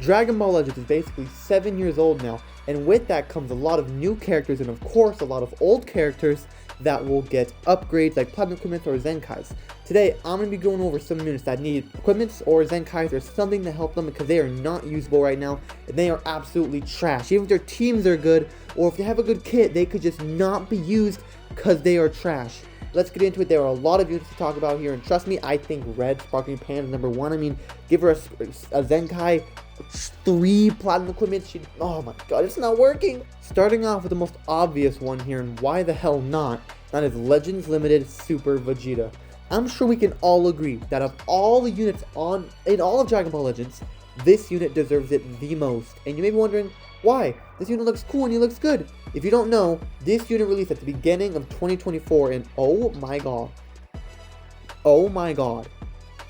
Dragon Ball Legends is basically 7 years old now, and with that comes a lot of new characters and of course a lot of old characters that will get upgrades like Platinum Equipments or Zenkais. Today, I'm going to be going over some units that need equipments or Zenkais or something to help them because they are not usable right now and they are absolutely trash. Even if their teams are good or if they have a good kit, they could just not be used because they are trash. Let's get into it. There are a lot of units to talk about here, and trust me, I think Red Sparkling Pan is number one. I mean, give her a Zenkai, 3 Platinum Equipment, oh my god, it's not working! Starting off with the most obvious one here, and why the hell not, that is Legends Limited Super Vegeta. I'm sure we can all agree that of all the units in all of Dragon Ball Legends, this unit deserves it the most. And you may be wondering, why? This unit looks cool and he looks good. If you don't know, this unit released at the beginning of 2024 and oh my god,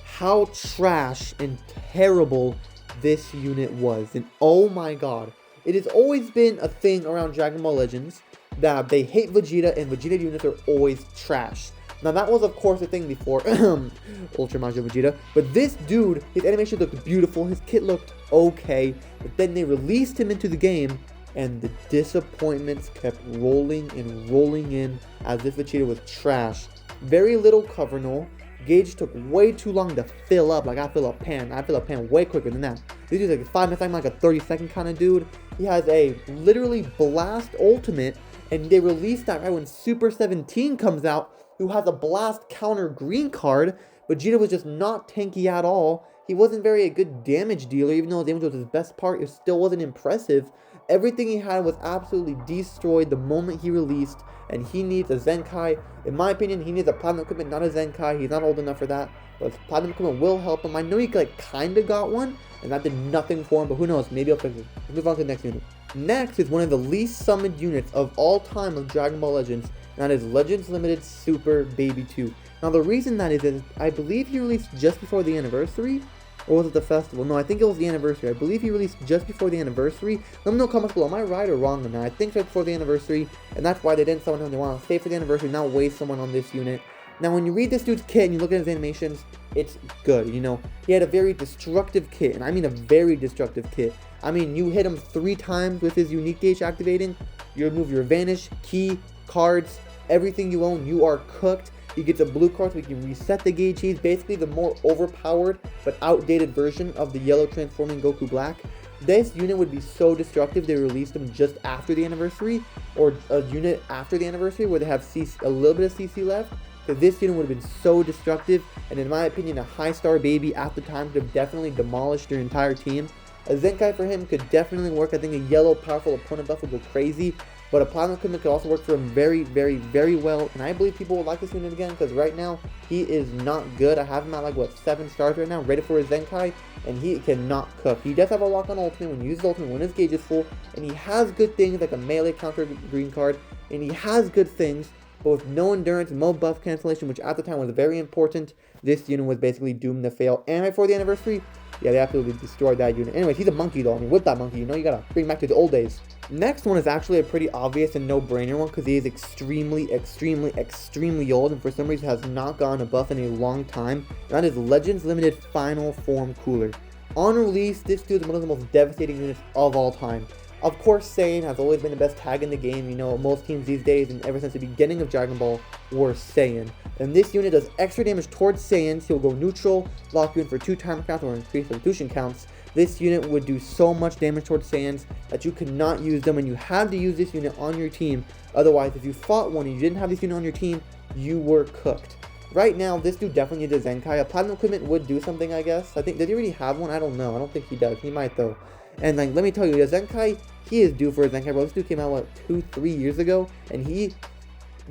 how trash and terrible this unit was. And oh my god, it has always been a thing around Dragon Ball Legends that they hate Vegeta and Vegeta units are always trash. Now that was of course a thing before Ultra Majin Vegeta, but this dude, his animation looked beautiful, his kit looked okay, but then they released him into the game and the disappointments kept rolling and rolling in as if Vegeta was trash. Very little cover null. Gauge took way too long to fill up. Like I fill a pan way quicker than that. This dude's like 5 minutes, I'm like a 30-second kind of dude. He has a literally blast ultimate, and they released that right when Super 17 comes out, who has a blast counter green card. Vegeta was just not tanky at all. He wasn't very a good damage dealer, even though damage was his best part, it still wasn't impressive. Everything he had was absolutely destroyed the moment he released, and he needs a Zenkai. In my opinion, he needs a Platinum Equipment, not a Zenkai. He's not old enough for that, but Platinum Equipment will help him. I know he like kinda got one, and that did nothing for him, but who knows, maybe I'll fix it. Let's move on to the next unit. Next is one of the least summoned units of all time of Dragon Ball Legends, and that is Legends Limited Super Baby 2. Now the reason that is I believe he released just before the anniversary, or was it the festival? No, I think it was the anniversary. I believe he released just before the anniversary. Let me know in the comments below, am I right or wrong on that? I think right before the anniversary, and that's why they didn't summon him. They want to stay for the anniversary, not waste someone on this unit. Now when you read this dude's kit and you look at his animations, it's good, you know. He had a very destructive kit, and I mean a very destructive kit. I mean, you hit him 3 times with his unique gauge activating, you remove your vanish, key, cards, everything you own, you are cooked. He gets a blue card so he can reset the gauge. He's basically the more overpowered but outdated version of the yellow transforming Goku Black. This unit would be so destructive they released him just after the anniversary, or a unit after the anniversary where they have a little bit of CC left. Because this unit would have been so destructive, and in my opinion, a high star baby at the time could have definitely demolished your entire team. A Zenkai for him could definitely work. I think a yellow powerful opponent buff would go crazy. But a Platinum Equipment could also work for him very, very, very well. And I believe people will like this unit again because right now he is not good. I have him at like, what, 7 stars right now, ready for his Zenkai. And he cannot cook. He does have a lock on ultimate when you use his ultimate when his gauge is full. And he has good things like a melee counter green card. And he has good things. But with no endurance, no buff cancellation, which at the time was very important, this unit was basically doomed to fail. And right before the anniversary, yeah, they absolutely destroyed that unit. Anyways, he's a monkey though. I mean, with that monkey, you know, you gotta bring back to the old days. Next one is actually a pretty obvious and no-brainer one because he is extremely, extremely, extremely old and for some reason has not gotten a buff in a long time. And that is Legends Limited Final Form Cooler. On release, this dude is one of the most devastating units of all time. Of course, Saiyan has always been the best tag in the game. You know, most teams these days, and ever since the beginning of Dragon Ball, were Saiyan. And this unit does extra damage towards Saiyans. He'll go neutral, lock you in for 2 timer counts or increase substitution counts. This unit would do so much damage towards Saiyans that you could not use them, and you had to use this unit on your team. Otherwise, if you fought one and you didn't have this unit on your team, you were cooked. Right now, this dude definitely needs a Zenkai. A Platinum Equipment would do something, I guess. I think, did he already have one? I don't know. I don't think he does. He might, though. And, like, let me tell you, the Zenkai, he is due for a Zenkai, bro. This dude came out, what, 2-3 years ago? And he,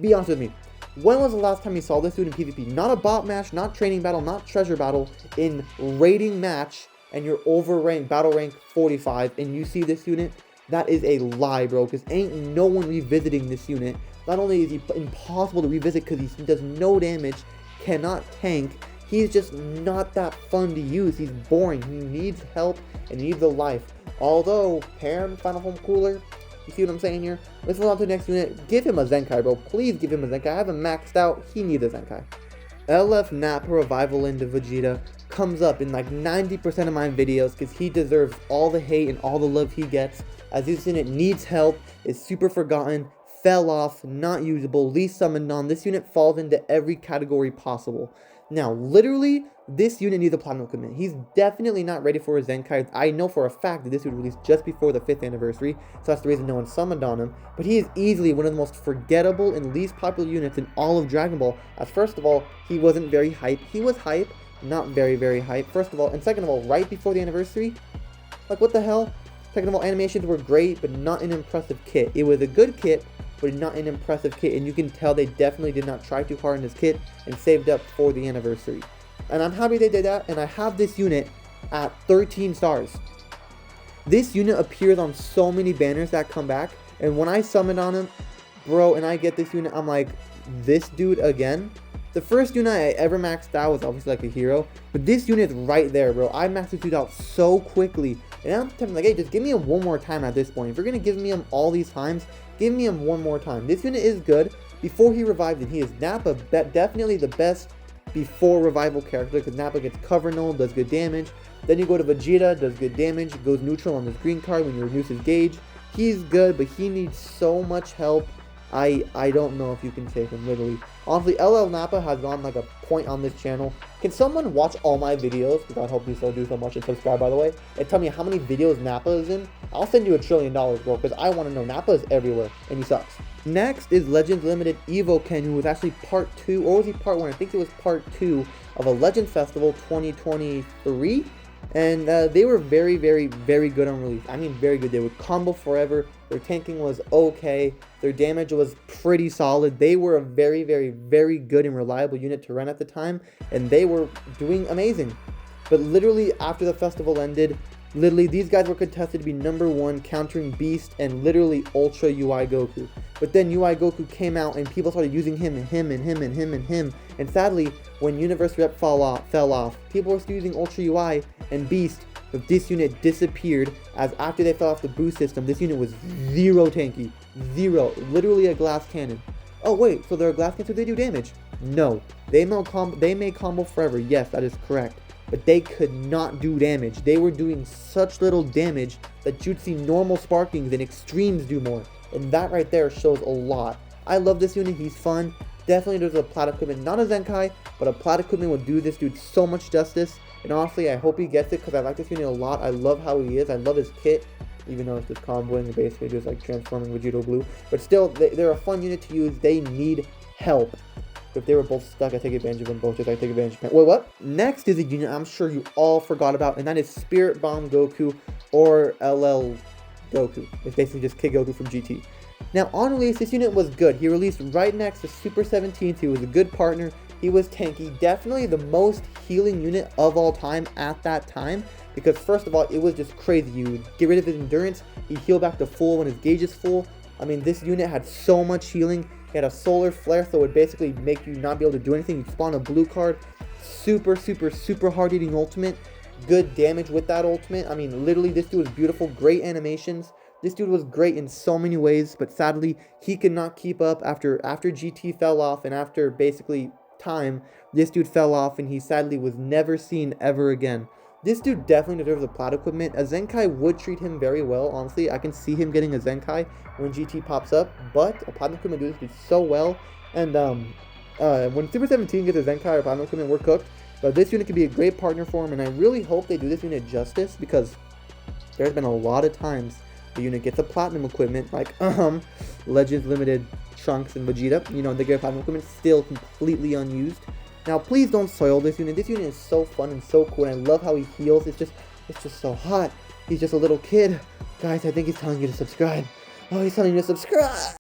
be honest with me, when was the last time you saw this dude in PvP? Not a bot match, not training battle, not treasure battle, in raiding match, and you're over rank, battle rank 45, and you see this unit? That is a lie, bro, because ain't no one revisiting this unit. Not only is he impossible to revisit because he does no damage, cannot tank, he's just not that fun to use. He's boring. He needs help and he needs a life. Although, Pan, Final Form Cooler, you see what I'm saying here? Let's move on to the next unit. Give him a Zenkai, bro. Please give him a Zenkai. I have him maxed out. He needs a Zenkai. LF Nappa Revival into Vegeta. comes up in like 90% of my videos because he deserves all the hate and all the love he gets, as this unit needs help, is super forgotten, fell off, not usable, least summoned on. This unit falls into every category possible. Now, literally, this unit needs a platinum equipment. He's definitely not ready for a Zenkai. I know for a fact that this would release just before the 5th anniversary, so that's the reason no one summoned on him. But he is easily one of the most forgettable and least popular units in all of Dragon Ball, as first of all, he wasn't very hype. He was hype, not very, very hype, first of all. And second of all, right before the anniversary, like, what the hell? Second of all, animations were great, but not an impressive kit. It was a good kit, but not an impressive kit, and you can tell they definitely did not try too hard in this kit and saved up for the anniversary. And I'm happy they did that, and I have this unit at 13 stars. This unit appears on so many banners that come back, and when I summoned on him, bro, and I get this unit, I'm like, this dude again? The first unit I ever maxed out was obviously like a hero, but this unit is right there, bro. I maxed this dude out so quickly, and I'm telling like, hey, just give me him one more time at this point. If you're gonna give me him all these times, give me him one more time. This unit is good. Before he revived, and he is Nappa, definitely the best before revival character, because Nappa gets cover null, does good damage. Then you go to Vegeta, does good damage, goes neutral on this green card when you reduce his gauge. He's good, but he needs so much help. I don't know if you can take him, literally. Honestly, LL Nappa has gone like a point on this channel. Can someone watch all my videos, because I hope you still do so much, and subscribe, by the way, and tell me how many videos Nappa is in? I'll send you $1 trillion, bro, because I want to know. Nappa is everywhere, and he sucks. Next is Legends Limited Evo Ken, who was actually part 2, or was he part 1? I think it was part 2 of a Legend Festival 2023. And they were very, very, very good on release. I mean, very good. They would combo forever. Their tanking was okay. Their damage was pretty solid. They were a very, very, very good and reliable unit to run at the time. And they were doing amazing. But literally, after the festival ended, literally, these guys were contested to be #1, countering Beast and literally Ultra UI Goku. But then UI Goku came out and people started using him and him and him and him and him. And sadly, when Universe Rep fell off, people were still using Ultra UI and Beast, but this unit disappeared, as after they fell off the boost system, this unit was zero tanky. Zero. Literally a glass cannon. Oh wait, so they're a glass cannon, so they do damage? No. They may combo forever, yes, that is correct. But they could not do damage. They were doing such little damage that you'd see normal sparkings and extremes do more. And that right there shows a lot. I love this unit, he's fun. Definitely there's a plat equipment, not a Zenkai, but a plat equipment would do this dude so much justice. And honestly, I hope he gets it because I like this unit a lot. I love how he is. I love his kit, even though it's just comboing and basically just like transforming Vegeta Blue. But still, they're a fun unit to use. They need help. If they were both stuck, I take advantage of them both, just like I take advantage of them. Wait, what? Next is a unit I'm sure you all forgot about, and that is Spirit Bomb Goku, or LL Goku. It's basically just Kid Goku from GT. Now, on release, this unit was good. He released right next to Super 17, so he was a good partner. He was tanky. Definitely the most healing unit of all time at that time, because first of all, it was just crazy. You would get rid of his endurance, he'd heal back to full when his gauge is full. I mean, this unit had so much healing. He had a solar flare, so it would basically make you not be able to do anything. You spawn a blue card. Super, super, super hard hitting ultimate. Good damage with that ultimate. I mean, literally, this dude was beautiful. Great animations. This dude was great in so many ways, but sadly, he could not keep up after GT fell off, and after basically time, this dude fell off, and he sadly was never seen ever again. This dude definitely deserves a plat equipment. A Zenkai would treat him very well, honestly. I can see him getting a Zenkai when GT pops up, but a plat equipment does this dude so well. And when Super 17 gets a Zenkai or plat equipment, we're cooked. But this unit could be a great partner for him, and I really hope they do this unit justice, because there's been a lot of times the unit gets a platinum equipment, like Legends Limited Trunks and Vegeta. You know, they get a platinum equipment still completely unused. Now, please don't soil this unit. This unit is so fun and so cool, and I love how he heals. It's just so hot. He's just a little kid. Guys, I think he's telling you to subscribe. Oh, he's telling you to subscribe.